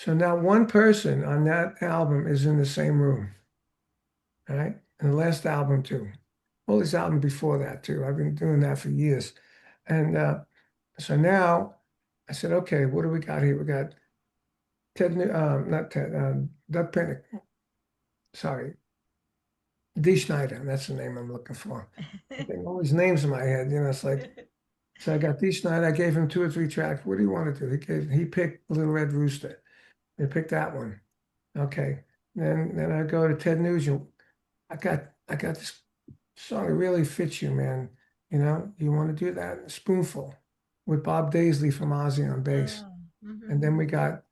So now one person on that album is in the same room, all right? And the last album too. All these albums before that too. I've been doing that for years. And so now I said, okay, what do we got here? We got not Ted, Doug Pinnick, sorry, D. Schneider, that's the name I'm looking for. I think all these names in my head, it's like, so I got D. Schneider, I gave him 2 or 3 tracks. What do you want to do? He picked Little Red Rooster. They picked that one. Okay. Then I go to Ted Nugent. I got this song that really fits you, man. You want to do that? Spoonful with Bob Daisley from Ozzy on bass. Oh, hmm. And then we got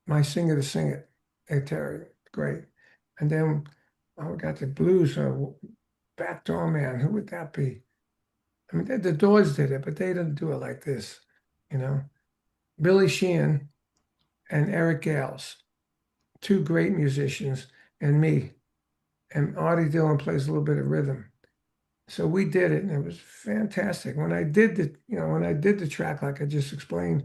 My Singer to Sing It. Hey, Terry, great. And then we got the blues, Backdoor Man. Who would that be? I mean, the Doors did it, but they didn't do it like this, you know. Billy Sheehan and Eric Gales, two great musicians, and me. And Artie Dillon plays a little bit of rhythm. So we did it, and it was fantastic. When I did the track, like I just explained,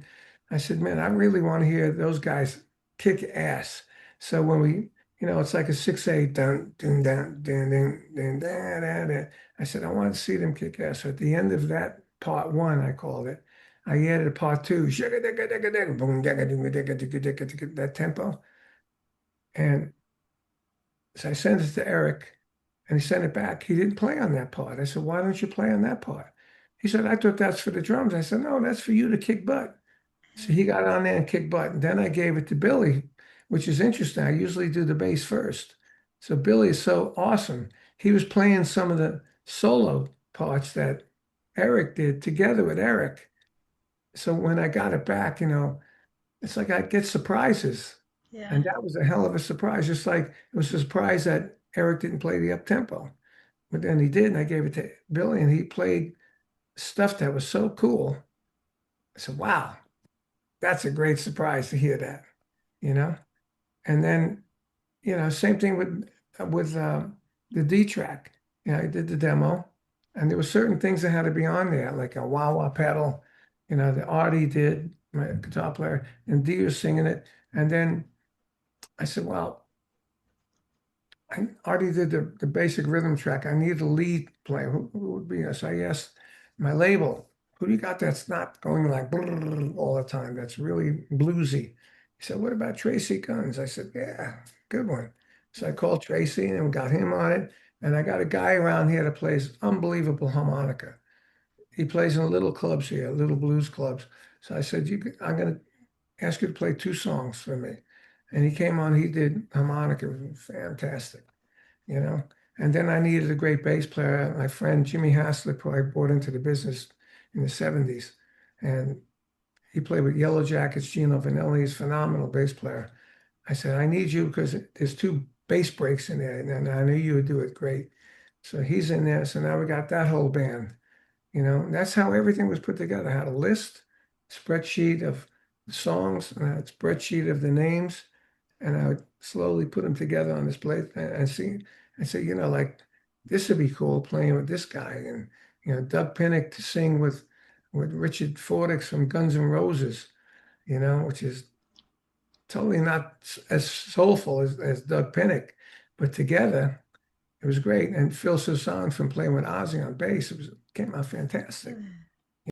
I said, man, I really want to hear those guys kick ass. So when it's like a 6/8, dun, dun, dun, dun, dun, dun, dun, dun, dun. I said, I want to see them kick ass. So at the end of that part one, I called it, I added a part two, that tempo. And so I sent it to Eric. And he sent it back. He didn't play on that part. I said, why don't you play on that part? He said, I thought that's for the drums. I said, no, that's for you to kick butt. So he got on there and kicked butt. And then I gave it to Billy, which is interesting. I usually do the bass first. So Billy is so awesome. He was playing some of the solo parts that Eric did together with Eric. So when I got it back, it's like I get surprises. And Yeah. that was a hell of a surprise. Just like it was a surprise that Eric didn't play the up tempo. But then he did, and I gave it to Billy, and he played stuff that was so cool. I said, wow, that's a great surprise to hear that, you know? And then, same thing with the D track. I did the demo, and there were certain things that had to be on there, like a wah wah pedal, that Artie did, my guitar player, and Dee was singing it. And then I said, well, I already did the basic rhythm track. I need a lead player. Who would be? So I asked my label, who do you got that's not going like all the time? That's really bluesy. He said, what about Tracy Guns? I said, yeah, good one. So I called Tracy and got him on it. And I got a guy around here that plays unbelievable harmonica. He plays in little clubs here, little blues clubs. So I said, I'm going to ask you to play 2 songs for me. And he came on, he did harmonica, it was fantastic you know. And then I needed a great bass player. My friend Jimmy Haslip, who I brought into the business in the 70s. And he played with Yellow Jackets, Gino Vanelli, he's a phenomenal bass player. I said, I need you because there's 2 bass breaks in there, and I knew you would do it great. So he's in there. So now we got that whole band. And that's how everything was put together. I had a list, spreadsheet of the songs, and a spreadsheet of the names, and I would slowly put them together on this plate and see. I said, like this would be cool playing with this guy, and Doug Pinnick to sing with Richard Fordyce from Guns N' Roses, which is totally not as soulful as Doug Pinnick, but together it was great. And Phil Soussan from playing with Ozzy on bass, came out fantastic.